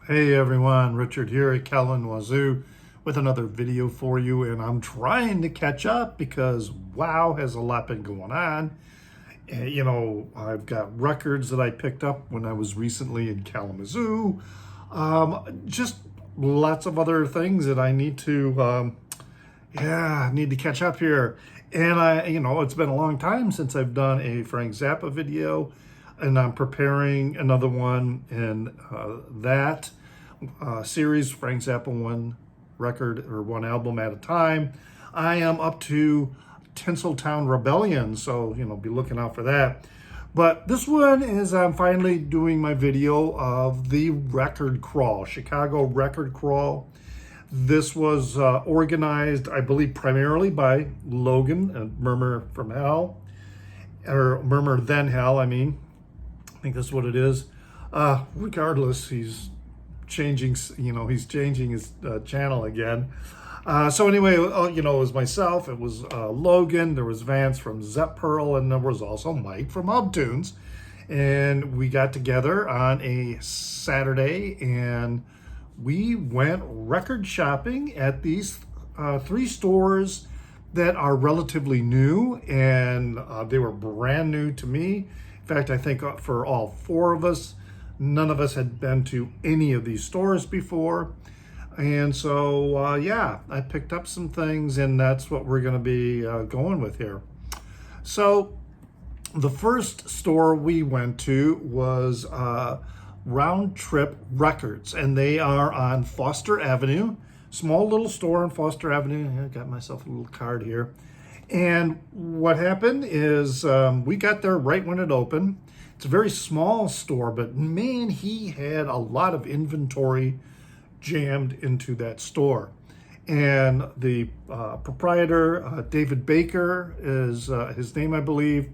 Hey everyone, Richard here at Kellen Wazoo with another video for you, and I'm trying to catch up because wow, has a lot been going on. I've got records that I picked up when I was recently in Kalamazoo. Just lots of other things that I need to catch up here. And it's been a long time since I've done a Frank Zappa video, and I'm preparing another one in that series, Frank Zappa, one record or one album at a time. I am up to Tinseltown Rebellion, so be looking out for that. But this one is I'm finally doing my video of the record crawl, Chicago record crawl. This was organized, I believe, primarily by Logan and Murmur from Hell, or Murmur Then Hell, I mean. I think that's what it is. Regardless, he's changing his channel again. So anyway, it was myself, it was Logan, there was Vance from Zep Pearl, and there was also Mike from Hubtunes. And we got together on a Saturday and we went record shopping at these three stores that are relatively new, and they were brand new to me. In fact, I think for all four of us, none of us had been to any of these stores before. And so, I picked up some things, and that's what we're going to be going with here. So the first store we went to was Round Trip Records, and they are on Foster Avenue. Small little store on Foster Avenue. I got myself a little card here. And what happened is we got there right when it opened. It's a very small store, but man, he had a lot of inventory jammed into that store. And the proprietor, David Baker is his name, I believe.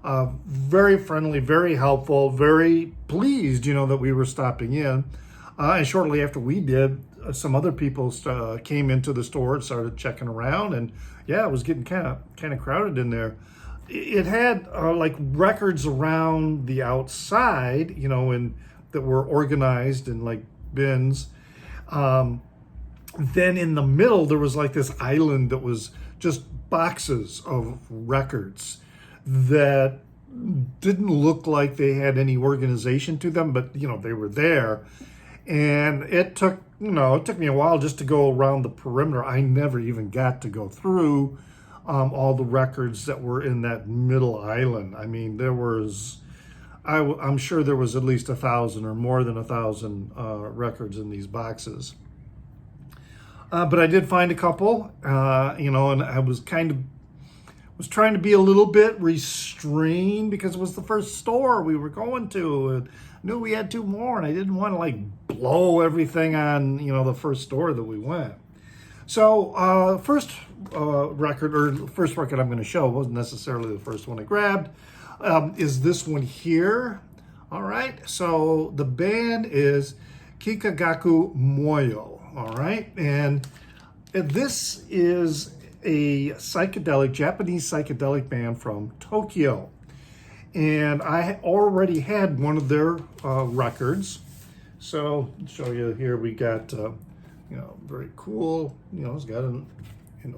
Very friendly, very helpful, very pleased, that we were stopping in. And shortly after we did, some other people came into the store and started checking around, and it was getting kind of crowded in there. It had like records around the outside, and that were organized in like bins. Then in the middle, there was like this island that was just boxes of records that didn't look like they had any organization to them, but they were there. And it took me a while just to go around the perimeter. I never even got to go through all the records that were in that middle island. I mean, I'm sure there was at least 1,000 or more than 1,000 records in these boxes. But I did find a couple, and I was trying to be a little bit restrained because it was the first store we were going to, and knew we had two more, and I didn't want to blow everything on the first store that we went. So first record I'm going to show wasn't necessarily the first one I grabbed, is this one here. All right, so the band is Kikagaku Moyo. All right, and this is a Japanese psychedelic band from Tokyo. And I already had one of their records. So I'll show you here, we got, very cool, it's got an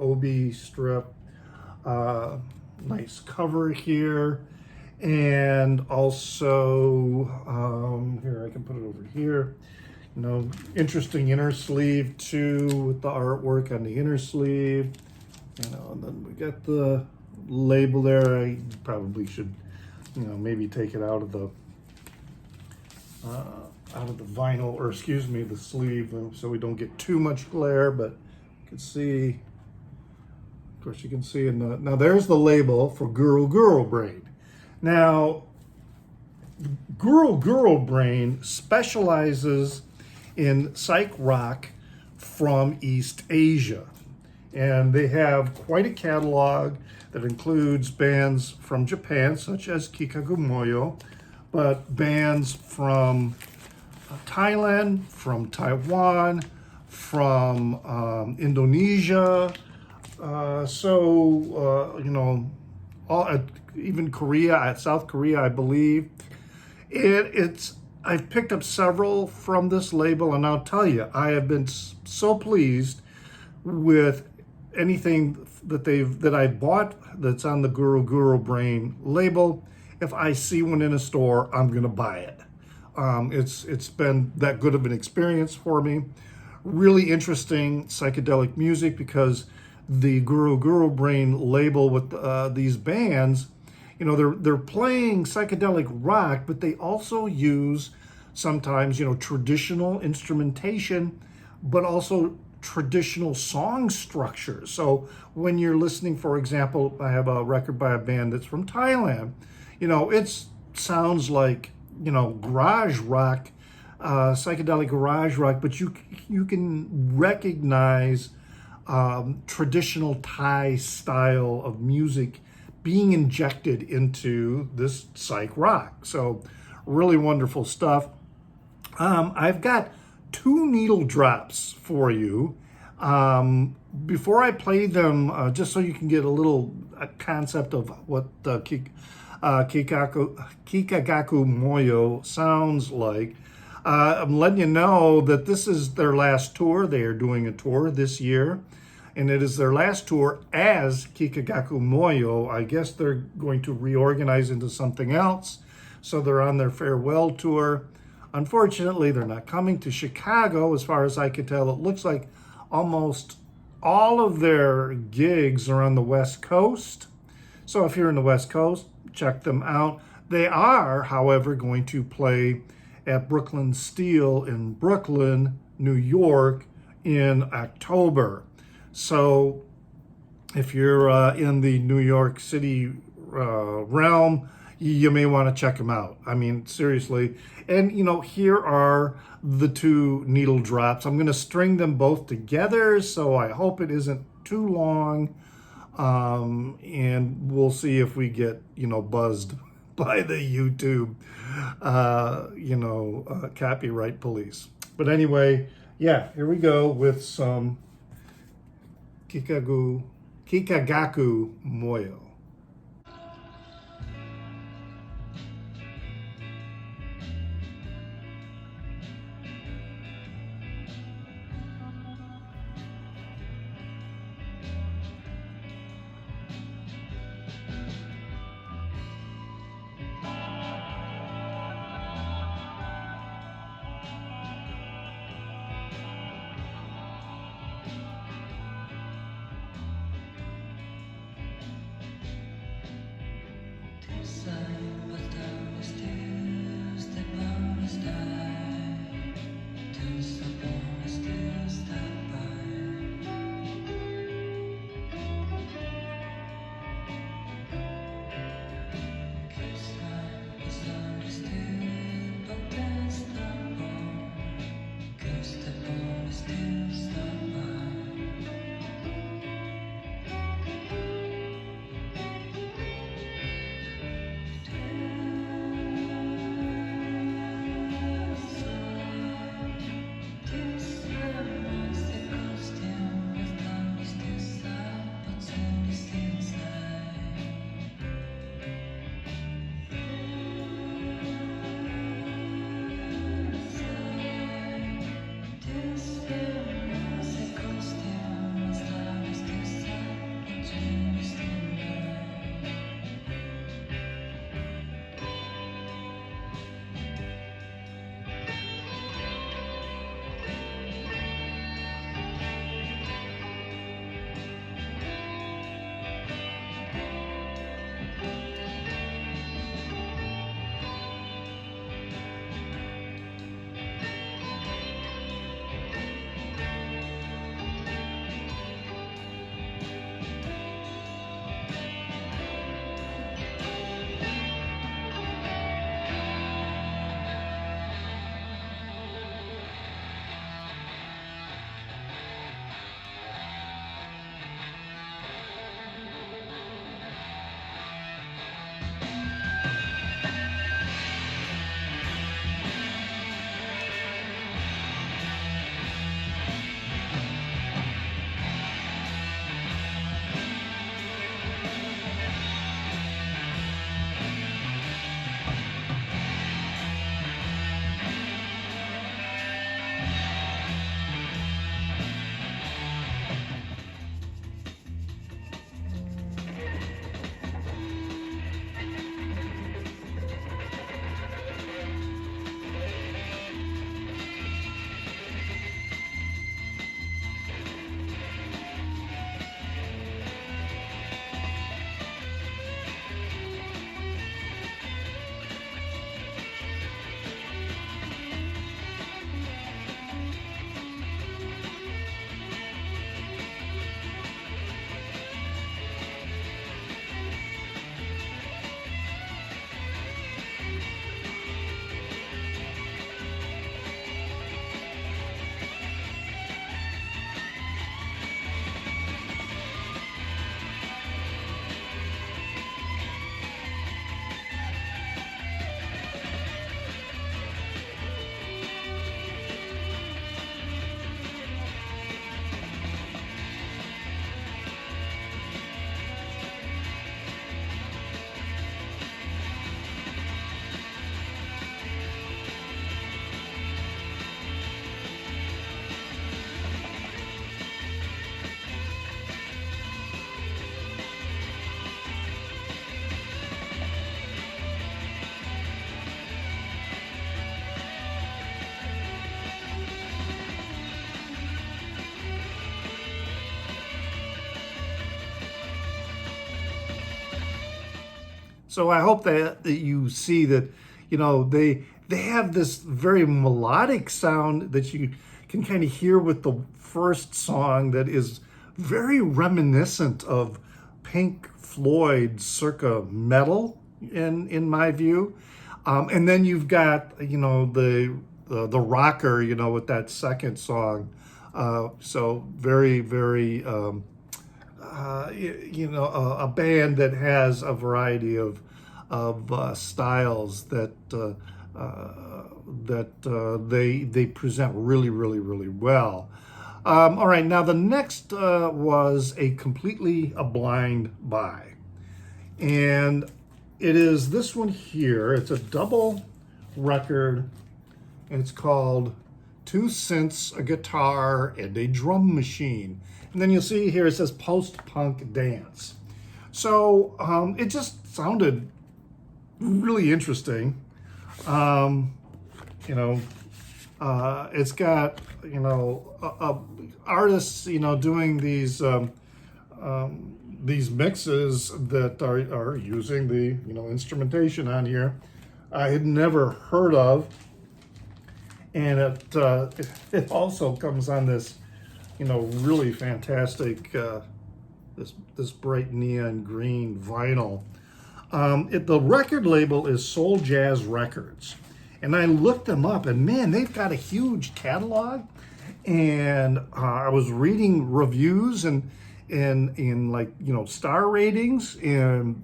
OB strip, nice cover here. And also, here, I can put it over here. Interesting inner sleeve too, with the artwork on the inner sleeve. And then we got the label there. I probably should, maybe take it out of the vinyl, or excuse me, the sleeve, so we don't get too much glare. But you can see, of course, you can see now there's the label for Guru Guru Brain. Now, Guru Guru Brain specializes in psych rock from East Asia. And they have quite a catalog that includes bands from Japan, such as Kikagaku Moyo, but bands from Thailand, from Taiwan, from Indonesia, even Korea, South Korea, I believe. It's I've picked up several from this label, and I'll tell you, I have been so pleased with anything that I bought that's on the Guru Guru Brain label. If I see one in a store, I'm gonna buy it. It's been that good of an experience for me. Really interesting psychedelic music, because the Guru Guru Brain label with these bands, you know, they're playing psychedelic rock, but they also use sometimes, you know, traditional instrumentation, but also traditional song structures. So when you're listening, for example, I have a record by a band that's from Thailand. You know, it sounds like, you know, garage rock, psychedelic garage rock, but you can recognize traditional Thai style of music being injected into this psych rock. So really wonderful stuff. I've got 2 needle drops for you. Before I play them, just so you can get a little concept of what Kikagaku Moyo sounds like, I'm letting you know that this is their last tour. They are doing a tour this year, and it is their last tour as Kikagaku Moyo. I guess they're going to reorganize into something else, so they're on their farewell tour. Unfortunately, they're not coming to Chicago, as far as I could tell. It looks like almost all of their gigs are on the West Coast. So if you're in the West Coast, check them out. They are, however, going to play at Brooklyn Steel in Brooklyn, New York in October. So if you're in the New York City realm, you may want to check them out. I mean, seriously. And, you know, here are the 2 needle drops. I'm going to string them both together, so I hope it isn't too long. And we'll see if we get, you know, buzzed by the YouTube, copyright police. But anyway, yeah, here we go with some Kikagaku Moyo. So I hope that you see that, they have this very melodic sound that you can kind of hear with the first song that is very reminiscent of Pink Floyd circa metal in my view. And then you've got, the rocker, with that second song. So very, very, a band that has a variety of styles that they present really, really, really well. All right, now the next was a blind buy, and it is this one here. It's a double record, and it's called Two Synths, a Guitar, and a Drum Machine. And then you'll see here it says post-punk dance. So it just sounded really interesting. It's got, artists, doing these mixes that are using the, instrumentation on here I had never heard of. And it also comes on this, really fantastic, this bright neon green vinyl. The record label is Soul Jazz Records. And I looked them up, and man, they've got a huge catalog. And I was reading reviews and like, star ratings, and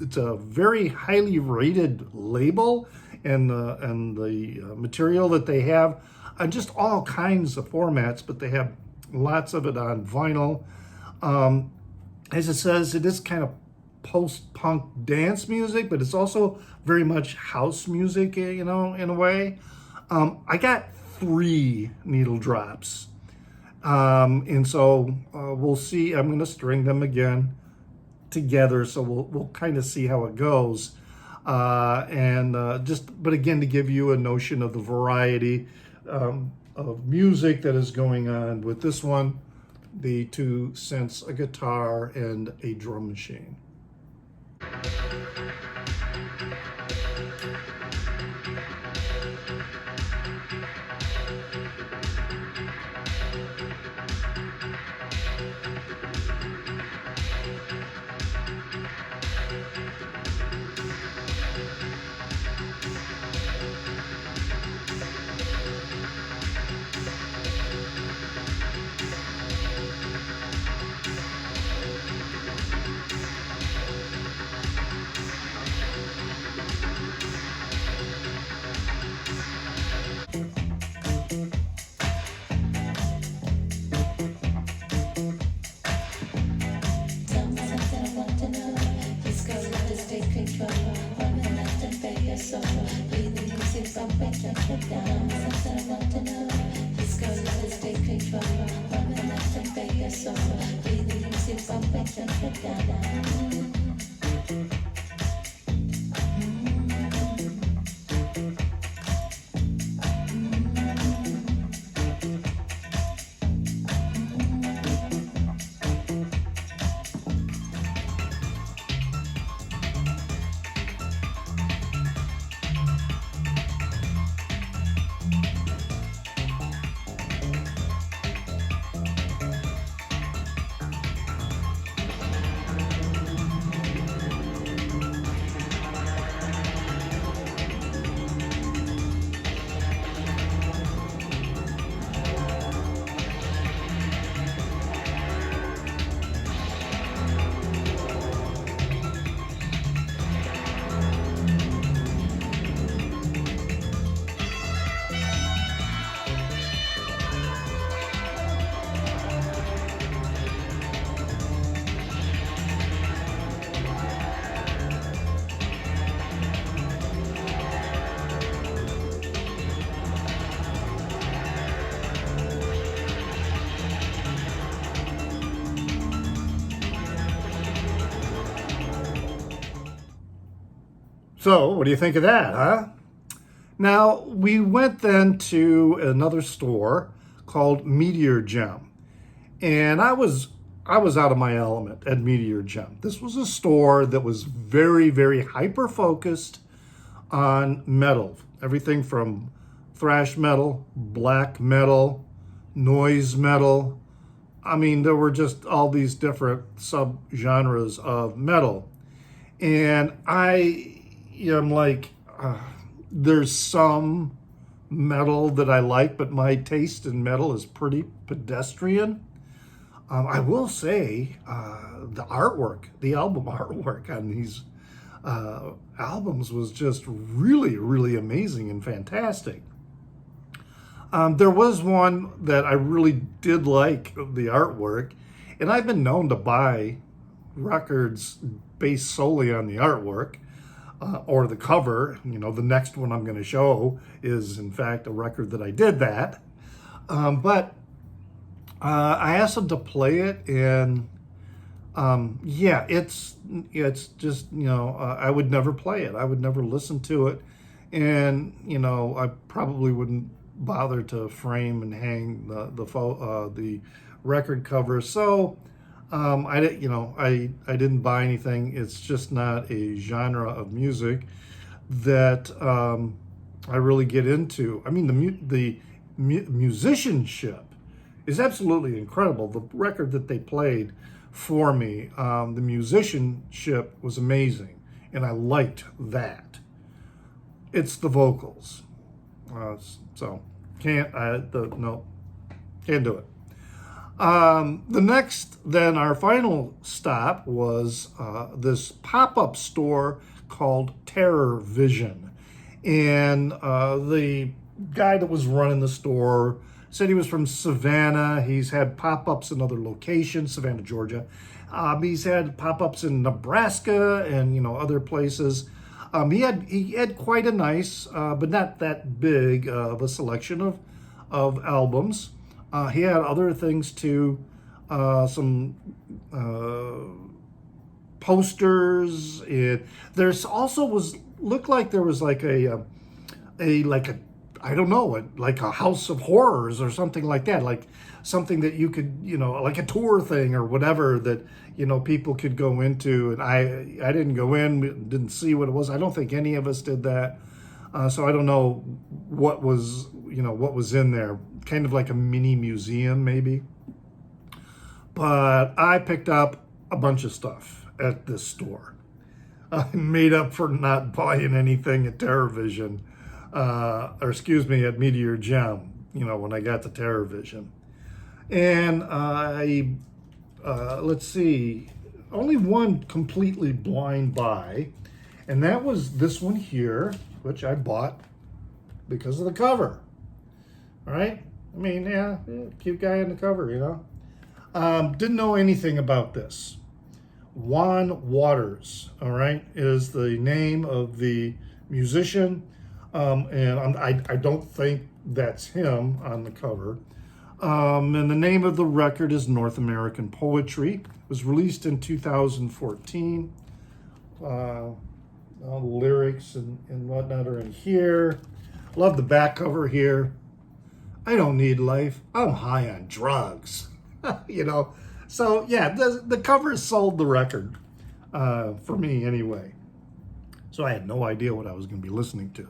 it's a very highly rated label, and the material that they have on just all kinds of formats, but they have lots of it on vinyl. As it says, it is kind of post-punk dance music, but it's also very much house music, in a way. I got 3 needle drops. And so we'll see. I'm going to string them again together, so we'll kind of see how it goes. But again, to give you a notion of the variety of music that is going on with this one, the 2 synths, a guitar, and a drum machine. So, what do you think of that, huh? Now, we went then to another store called Meteor Gem. And I was I was out of my element at Meteor Gem. This was a store that was very, very hyper-focused on metal. Everything from thrash metal, black metal, noise metal. I mean, there were just all these different subgenres of metal. And I am like, there's some metal that I like, but my taste in metal is pretty pedestrian. I will say the artwork, the album artwork on these albums was just really, really amazing and fantastic. There was one that I really did like the artwork, and I've been known to buy records based solely on the artwork or the cover. You know, the next one I'm going to show is, in fact, a record that I did that. But I asked them to play it, and yeah, it's just, you know, I would never play it. I would never listen to it, and you know, I probably wouldn't bother to frame and hang the record cover. So I didn't buy anything. It's just not a genre of music that I really get into. I mean, the musicianship is absolutely incredible. The record that they played for me, the musicianship was amazing, and I liked that. It's the vocals, so can't do it. The next, then our final stop was this pop-up store called Terror Vision, and the guy that was running the store said he was from Savannah. He's had pop-ups in other locations, Savannah, Georgia. He's had pop-ups in Nebraska and, you know, other places. He had quite a nice, but not that big of a selection of albums. He had other things too, some posters. There's also looked like there was like a I don't know, like a House of Horrors or something like that, like something that you could, you know, like a tour thing or whatever that, you know, people could go into. And I didn't go in, didn't see what it was. I don't think any of us did that. So I don't know what was in there, kind of like a mini museum maybe. But I picked up a bunch of stuff at this store. I made up for not buying anything at Terror Vision. At Meteor Gem, you know, when I got to Terror Vision. And let's see, only one completely blind buy, and that was this one here, which I bought because of the cover. All right? I mean, yeah, cute guy on the cover, you know. Didn't know anything about this. Juan Waters, all right, is the name of the musician. And I don't think that's him on the cover. And the name of the record is North American Poetry. It was released in 2014. All the lyrics and whatnot are in here. Love the back cover here. I don't need life. I'm high on drugs. You know. So yeah, the cover sold the record for me anyway. So I had no idea what I was going to be listening to.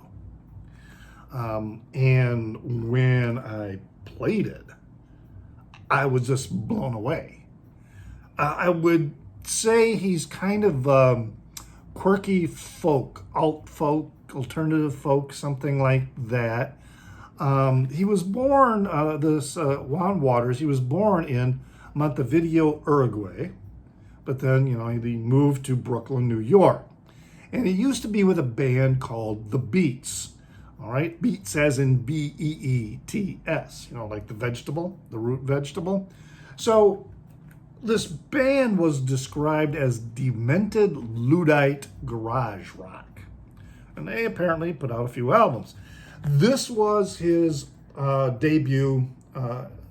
And when I played it, I was just blown away. I would say he's kind of quirky folk, alt folk, alternative folk, something like that. He was born, Juan Waters, he was born in Montevideo, Uruguay, but then, you know, he moved to Brooklyn, New York. And he used to be with a band called The Beats. All right, beets as in Beets, you know, like the vegetable, the root vegetable. So this band was described as demented Luddite garage rock. And they apparently put out a few albums. This was his debut,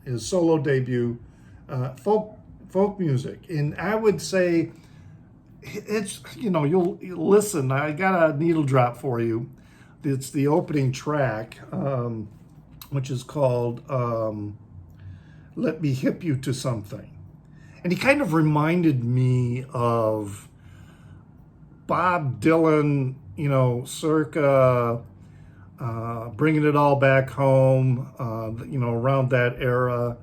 his solo debut, folk music. And I would say it's, you know, you'll listen, I got a needle drop for you. It's the opening track, which is called Let Me Hip You to Something. And he kind of reminded me of Bob Dylan, you know, circa Bringing It All Back Home, you know, around that era.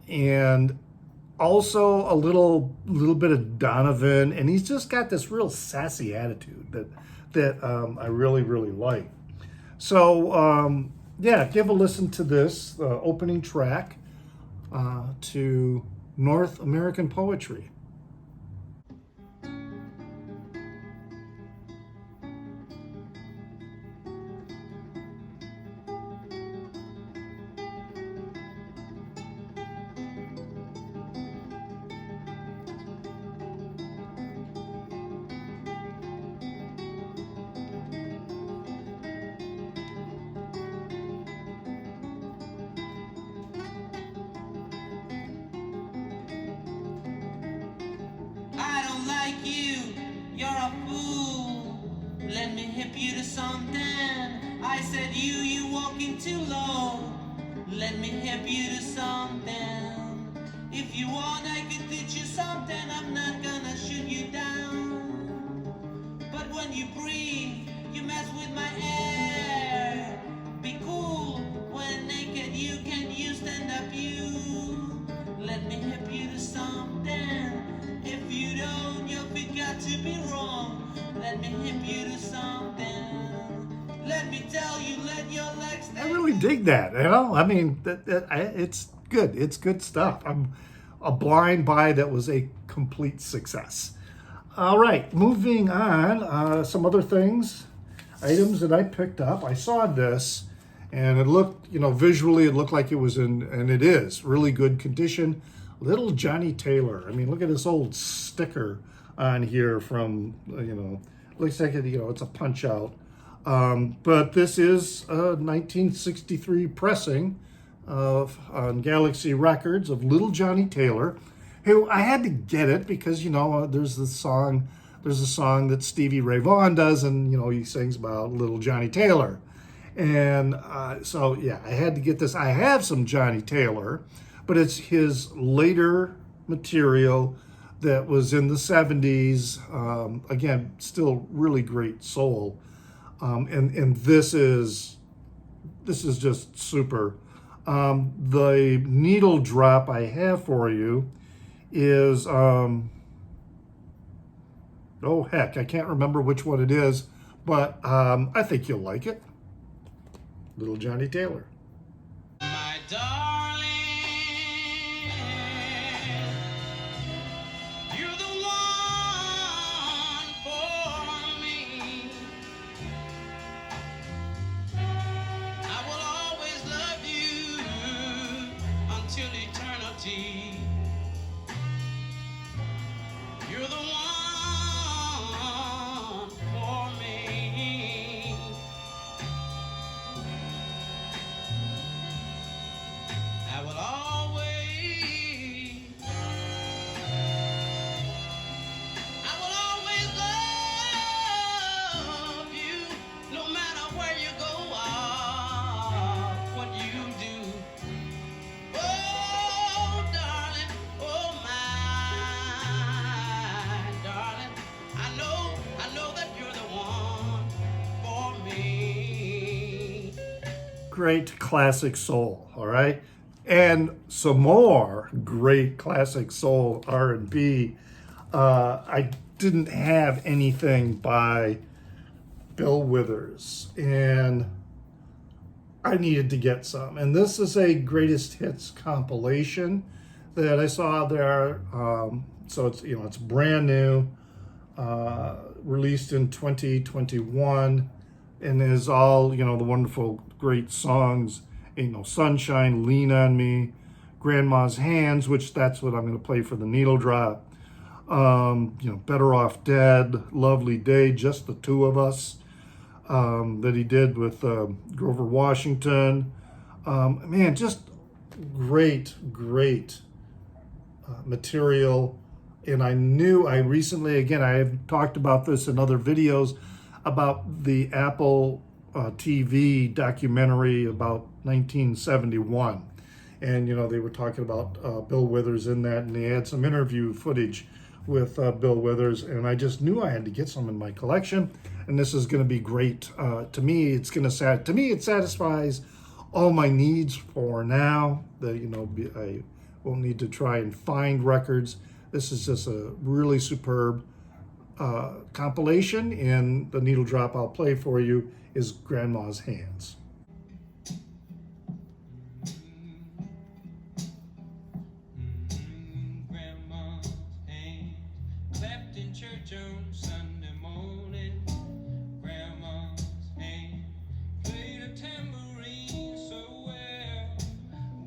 And also a little bit of Donovan. And he's just got this real sassy attitude that I really, really like. So, yeah, give a listen to this, the opening track to North American Poetry. I don't like you, you're a fool. Let me hip you to something. I said you walking too low. Let me hip you to something. If you want, I could teach you something. I'm not gonna shoot you down. But when you breathe, you mess with my air. Be cool, when naked you can you stand up you. Let me hip you to something. If you don't, your feet got to be wrong. Let me hip you to something. Let me tell you, let your legs stay. I really dig that, you know? I mean, it's good. It's good stuff. I'm a blind buy that was a complete success. All right, moving on. Some other things, items that I picked up. I saw this, and it looked, you know, visually, it looked like it was in, and it is, really good condition. Little Johnny Taylor. I mean, look at this old sticker on here from, you know, looks like it, you know, it's a punch out. But this is a 1963 pressing on Galaxy Records of Little Johnny Taylor, who I had to get it because, you know, there's a song that Stevie Ray Vaughan does, and, you know, he sings about Little Johnny Taylor. And so, yeah, I had to get this. I have some Johnny Taylor, but it's his later material that was in the 70s. Again, still really great soul. And this is just super. The needle drop I have for you is, oh heck, I can't remember which one it is, but I think you'll like it. Little Johnny Taylor. My darling, you're the one for me. I will always love you until eternity. You're the one for me. I will always love you, no matter where you go or what you do. Oh, darling, oh my darling, I know that you're the one for me. Great classic soul, all right? And some more great classic soul R&B. I didn't have anything by Bill Withers, and I needed to get some. And this is a greatest hits compilation that I saw there. So it's, you know, it's brand new, released in 2021, and is all, you know, the wonderful great songs. Ain't No Sunshine, Lean on Me, Grandma's Hands, which that's what I'm going to play for the needle drop. You know, Better Off Dead, Lovely Day, Just the Two of Us, that he did with Grover Washington. Man, just great material. And I recently, again, I have talked about this in other videos, about the Apple TV documentary about 1971. And, they were talking about Bill Withers in that, and they had some interview footage with Bill Withers, and I just knew I had to get some in my collection, and this is going to be great. To me, it satisfies all my needs for now. I won't need to try and find records. This is just a really superb compilation, and the needle drop I'll play for you is Grandma's Hands. Grandma's hands clapped in church on Sunday morning. Grandma's hands played a tambourine so well.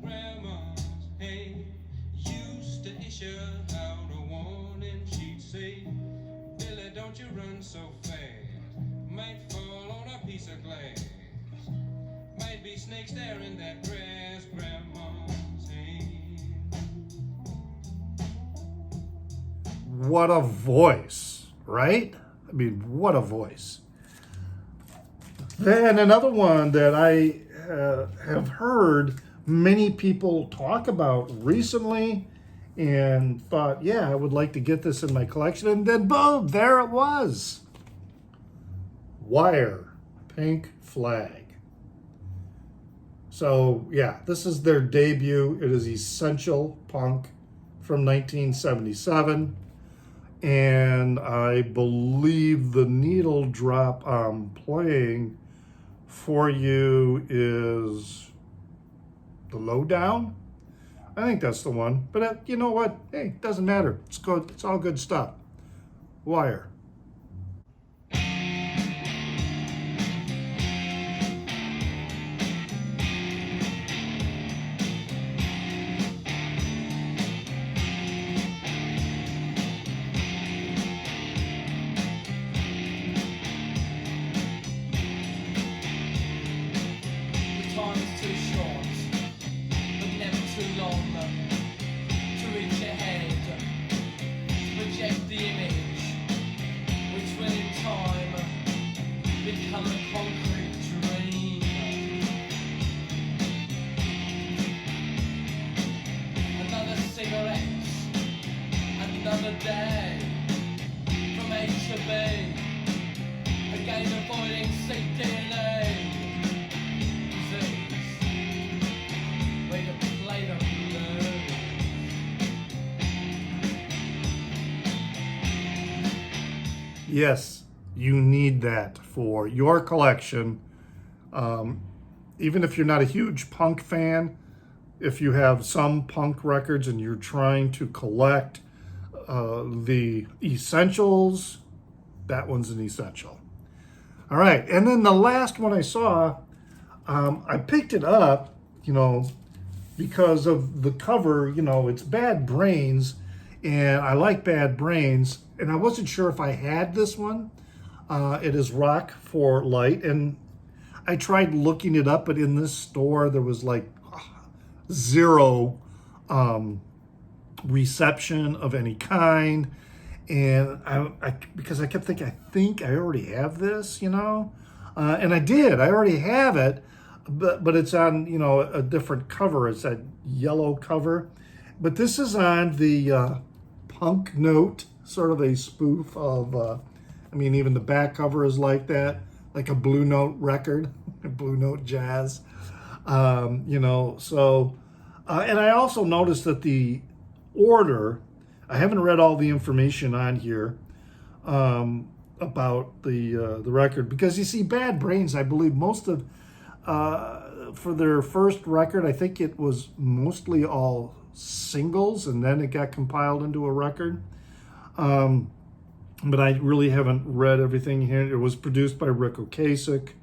Grandma's hands used to issue out a warning. She'd say, Billy, don't you run so fast. Might fall on a piece of glass. Might be snakes there in that grass. Grandma's hand. What a voice, right? I mean, what a voice. Then another one that I have heard many people talk about recently and thought, yeah, I would like to get this in my collection. And then boom, there it was. Wire, Pink Flag. So yeah, this is their debut. It is Essential Punk from 1977. And I believe the needle drop I'm playing for you is The Lowdown. I think that's the one. But you know what? Hey, it doesn't matter. It's good. It's all good stuff. Wire. Time is too short, but never too long to reach ahead, to project the image, which will in time become a concrete dream. Another cigarette, another day, from A to B, again avoiding CDLA. Yes, you need that for your collection. Even if you're not a huge punk fan, if you have some punk records and you're trying to collect the essentials, that one's an essential. All right, and then the last one I saw, I picked it up, because of the cover, it's Bad Brains, and I like Bad Brains, and I wasn't sure if I had this one. It is Rock for Light, and I tried looking it up, but in this store there was like zero reception of any kind, and I because I kept thinking, I think I already have this, and I did. I already have it, but it's on a different cover. It's that yellow cover, but this is on the Punk Note, sort of a spoof of. Even the back cover is like that, like a Blue Note record, Blue Note jazz, So, and I also noticed that the order. I haven't read all the information on here about the record, because you see, Bad Brains, I believe most of for their first record, I think it was mostly all singles, and then it got compiled into a record. But I really haven't read everything here. It was produced by Rick Ocasek.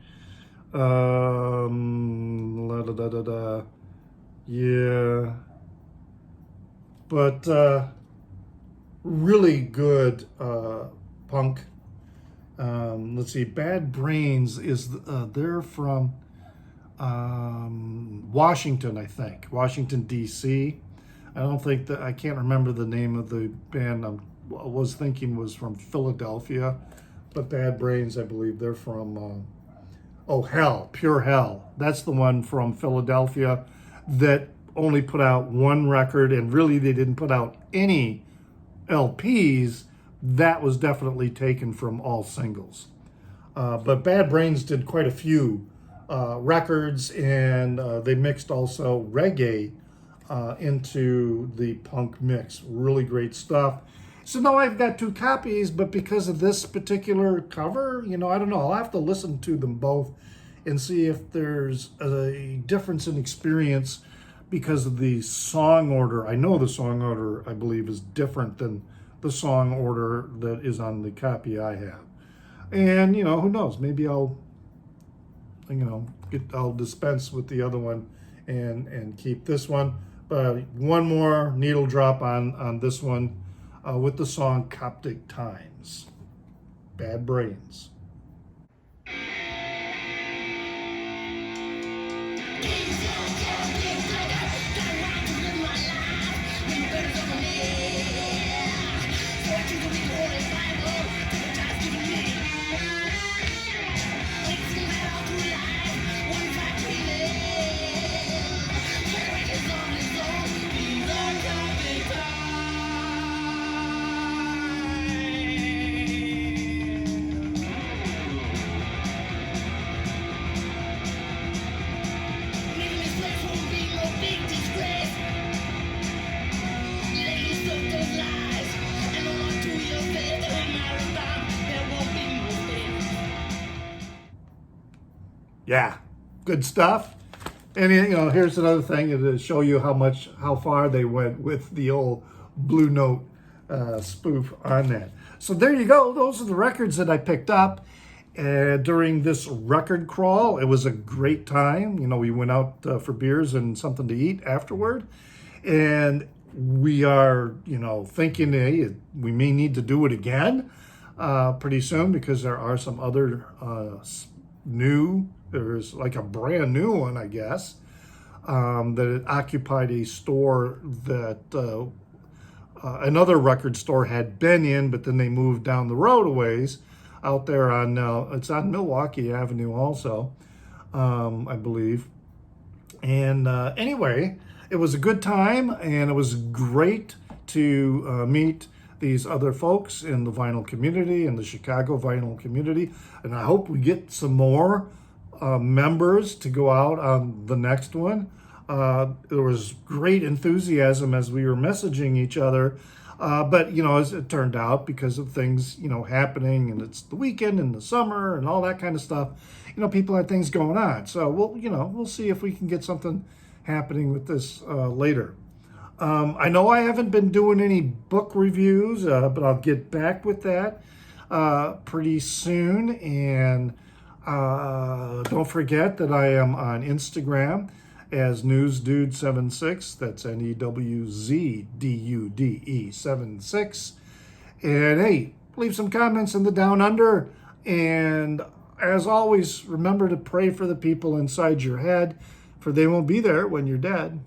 Yeah. But really good punk. Let's see. Bad Brains is they're from Washington, I think. Washington, D.C. I can't remember the name of the band. I was thinking was from Philadelphia, but Bad Brains, I believe they're from Hell, Pure Hell. That's the one from Philadelphia that only put out one record, and really they didn't put out any LPs, that was definitely taken from all singles. But Bad Brains did quite a few records, and they mixed also reggae into the punk mix. Really great stuff. So now I've got 2 copies, but because of this particular cover, I don't know. I'll have to listen to them both and see if there's a difference in experience because of the song order. I know the song order, I believe, is different than the song order that is on the copy I have. And, who knows? Maybe I'll dispense with the other one and keep this one. But one more needle drop on this one with the song Coptic Times. Bad Brains. Yeah, good stuff. And here's another thing to show you how far they went with the old Blue Note spoof on that. So there you go. Those are the records that I picked up during this record crawl. It was a great time. We went out for beers and something to eat afterward. And we are, thinking, hey, we may need to do it again pretty soon because there are some other there's like a brand new one, I guess, that it occupied a store that another record store had been in, but then they moved down the road a ways out there on, it's on Milwaukee Avenue also, I believe. And anyway, it was a good time, and it was great to meet these other folks in the vinyl community, in the Chicago vinyl community. And I hope we get some more members to go out on the next one. There was great enthusiasm as we were messaging each other. But, as it turned out, because of things, happening, and it's the weekend and the summer and all that kind of stuff, people had things going on. So we'll see if we can get something happening with this later. I know I haven't been doing any book reviews, but I'll get back with that pretty soon. And don't forget that I am on Instagram as NewsDude76. That's NEWZDUDE76. And hey, leave some comments in the Down Under. And as always, remember to pray for the people inside your head, for they won't be there when you're dead.